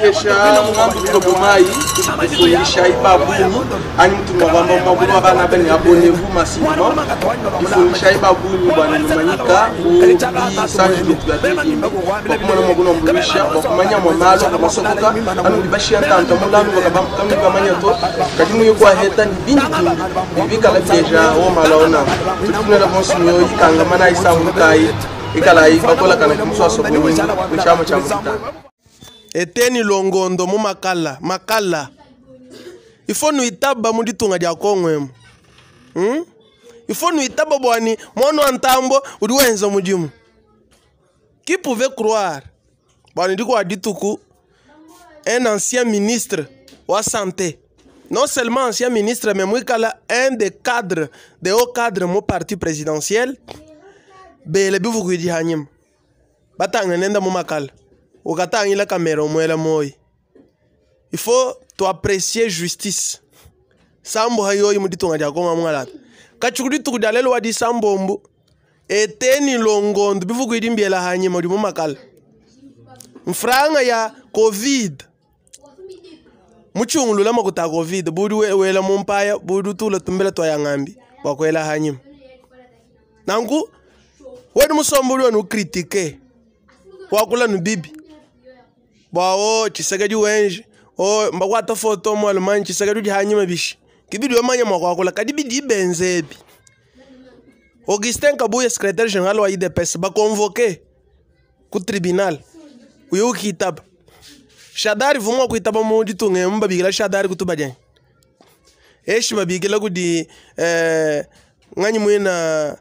Kesha mwangu kutogomai kufundisha ibabuni ani mtu mwamba mwabuni wabana bene abonnez-vous massivement kufundisha ibabuni bwana manyika ubi sage bitugabiri bakumana mwaguno mbulisha bakumanya mwamalo kamasokoka anu bibashia ntanta mulanu bakabamu bamanya to kadimu yokwa heta ni bingi bibika la deja o malaona tukuna la bonsinyo ikanga mana isa mukai ikala ifakola kana kumswa sobuni kuchama cha mutana. Eteni longondo mu makala ifo nu itaba mu ditunga dia kongwemo ifo nu itaba bwani mono antambo udiwenza mudimu qui pouvait croire bwani diko adituku un ancien ministre wa santé, non seulement ancien ministre mais mwikala un des cadres de haut cadre mu parti présidentiel bele bivu kudi hanyim batanga nenda mu makala ukatanga ila kamera umwela moyi. Il faut to apprécier justice. Sambo hayoyi muditonga dia konga mwangalata. Kachukudi tukudalelo wadi sambombu. Eteni longondo bivugu idimbiela hanyima mudi mumakala. Mfranga ya COVID. Muchungulu lama kuta COVID. Budu wela mumpaya. Budu tula tumbela toya ngambi. Wakwela hanyima. Nangu wadi musombulu wanu kritike. Wakula nubibi. Bao Tshisekedi wenji o mbakwata foto mo alman Tshisekedi di hanyima bishi kibidi wamanya mwakwakula kadibidi benzebi. Augustin Kabuye secrétaire général wa IDPS ba convoqué ku tribunal uyo kitaba Shadari vumwa kuitaba mo ditunge mbabigila Shadari kutubajanye eshi babigila kudi ngani mwina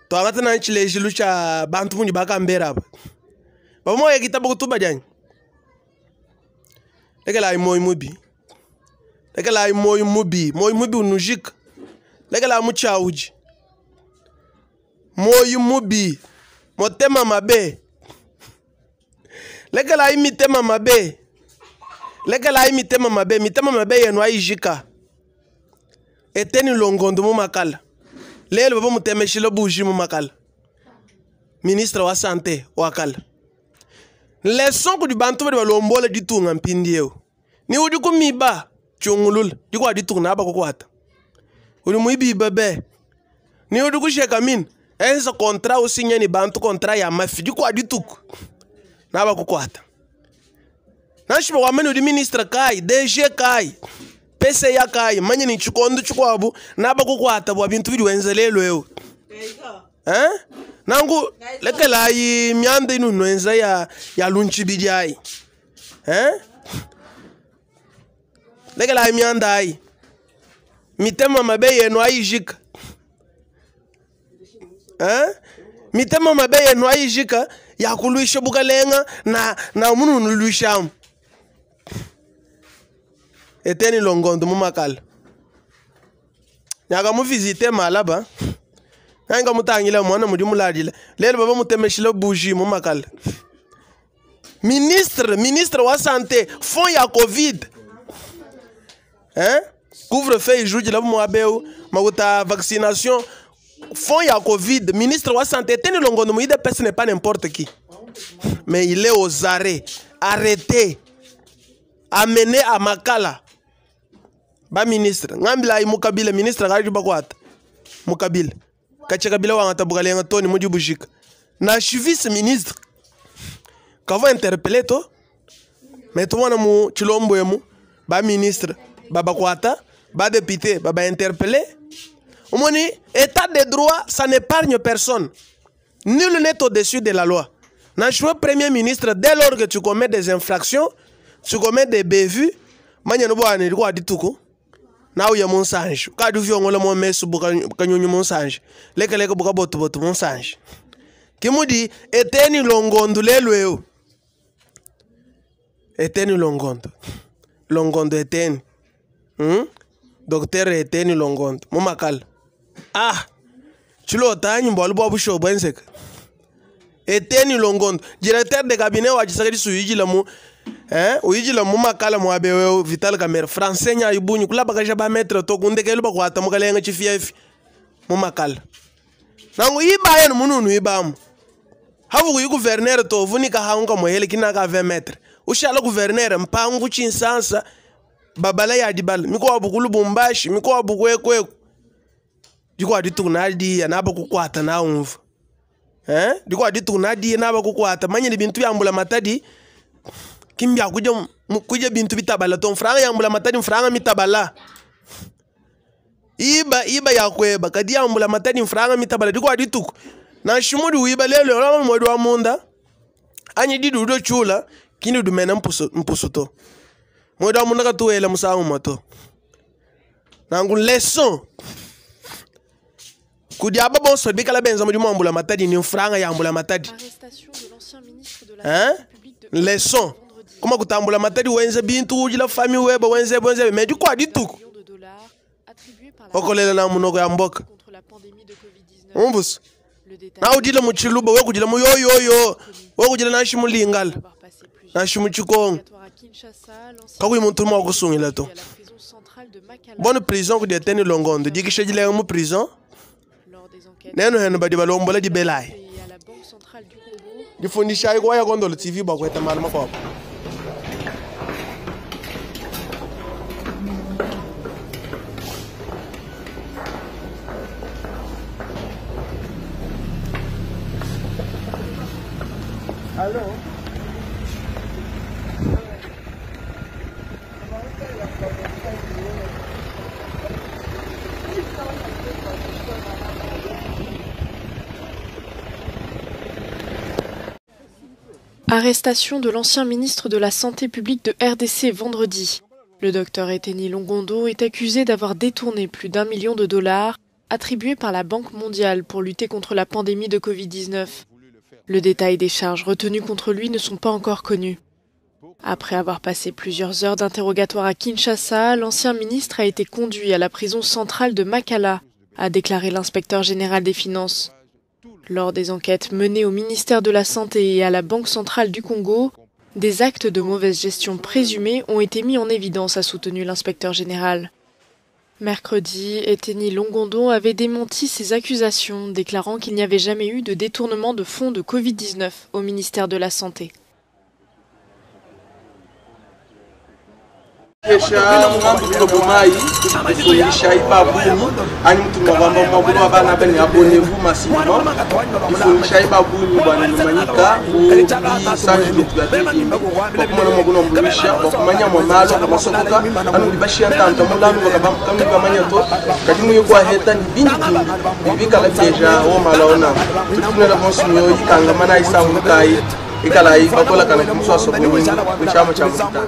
to agata na chileji lucha bantu mundi bakambera ba bamo ya kitaba kutubajanye. Lekela ay moy mubi. Lekela ay moy mubi unujik. Lekela muchauji. Moy mubi. Motema mabe. Lekela ay mitema mabe. Lekela ay mitema mabe yenu ayijika. Eteni longondo mu makala. Lelo baba mutemeshilo buji mu makala. Ministre wa santé wakala. Leson ku di bantu bade balombola ditunga mpindiyo ni udi ku miba chungulul diko ditunga aba kokwata udi muibi bebe ni udi ku sheka min enza kontra usinya ni bantu kontra ya mafi diko adituku na aba kokwata na shiba wa menu di ministre kai DG kai PCA kai manye ni chikondo chikwabu na aba kokwata bwa bintu bidi wenzelelo yo nangu lekela yi miande inu nwenza ya lunchi bidiyai lekela yi mianda ai mitema mabe yenu ayijika mitema mabe yenu ayijika ya kuluisha bukalenga na munu nuluishamu. Eteni longondo mu makala nyaga mu visite malaba nanga mutangila mwana mudi muladila lelo baba mutemeshilo buji mu makala. Ministre wa santé fond ya COVID couvre-feu jour la mo abeu maguta vaccination fond ya COVID. Ministre wa santé teni longondo mu ide personne pas n'importe qui mais il est aux arrêts, arrêté, amené à makala ba ministre ngambila ay mukabila ministre ga bakwata mukabila kacheka bila wangata bukalenga toni mudi bujika na vice ministre kava interpeller to mais to wana mu chilombo yemu ba ministre baba kwata ba député baba interpeller omoni état de droit ça n'épargne personne, nul n'est au-dessus de la loi. Na choix premier ministre dès lors que tu commets des infractions, tu commets des bévues manya no bwana ndiko adituko na uya monsanje kadu vyongola mo mesu bukanyunyu monsanje leke buka botu monsanje kimudi eteni longondo lelweo eteni longondo eteni docteur eteni longondo mu makala chilo tanyi mbolu bobu shobo enseka eteni longondo directeur de cabinet wa Tshisekedi suyijila mu uyijila mu makala mu abewe Vital Kamerhe français nya ibunyu kula bakaja ba mettre to kundekelo bakwata mukalenga chifief mu makala nangu iba yenu mununu ibamu havu ku gouverneur to vunika haunga mo hele kinaka 20 metres ushala gouverneur mpangu chinsansa babala ya dibala miko abukulu bumbashi miko abukwekwe diko aditunadi yanaba kukwata na umva diko aditunadi yanaba kukwata manyeni bintu yambula matadi kimbya kuja bintu bitabala ton franga yambula matadi franga mitabala iba yakweba kadi yambula matadi franga mitabala diko adituku na shumudu wiba lelo la mwodu wa munda anyi didu do chula kini dumena mpusoto mwodu wa munda katuwela musangu moto nangu leson kudi aba bonso bikala benza mwodu mwambula matadi ni franga yambula matadi leson kuma kutambula matadi wenze bintu ujila fami weba wenze medu kwa dituku okolela na munoko ya mboka umbusu na ujila muchiluba we kujila mu yoyoyo we kujila na shimu lingala na shimu chikongo kakui muntu mwa kusungila to bonne prison ku deteni longondo dikishe jile mu prison neno heno badi balombola di belai difundisha iko ya gondolo TV bakweta mala mako Allô? Arrestation de l'ancien ministre de la Santé publique de RDC vendredi. Le docteur Eteni Longondo est accusé d'avoir détourné plus d'1 million de dollars attribués par la Banque mondiale pour lutter contre la pandémie de Covid-19. Le détail des charges retenues contre lui ne sont pas encore connus. Après avoir passé plusieurs heures d'interrogatoire à Kinshasa, l'ancien ministre a été conduit à la prison centrale de Makala, a déclaré l'inspecteur général des finances. Lors des enquêtes menées au ministère de la Santé et à la Banque centrale du Congo, des actes de mauvaise gestion présumés ont été mis en évidence, a soutenu l'inspecteur général. Mercredi, Eteni Longondo avait démenti ces accusations, déclarant qu'il n'y avait jamais eu de détournement de fonds de Covid-19 au ministère de la Santé. Kesha ngambi kutobomai kufunisha ibabuni ani mtu mwamba mwabunu wabana bene abonnez-vous massivement kufunisha ibabuni bwana numanyika ku sanji letu ya TV bakumana mwabunu mbulisha bakumanya mwamalo kamasokoka anu libashia ntanta mulanu bakabamu kamanya to kadimu yokwa heta ni bintu bibika la deja o malaona tufunela bonsumiyo ikanga mana isa mukai ikala ibakola kana kumswa sobuni kuchama cha mutana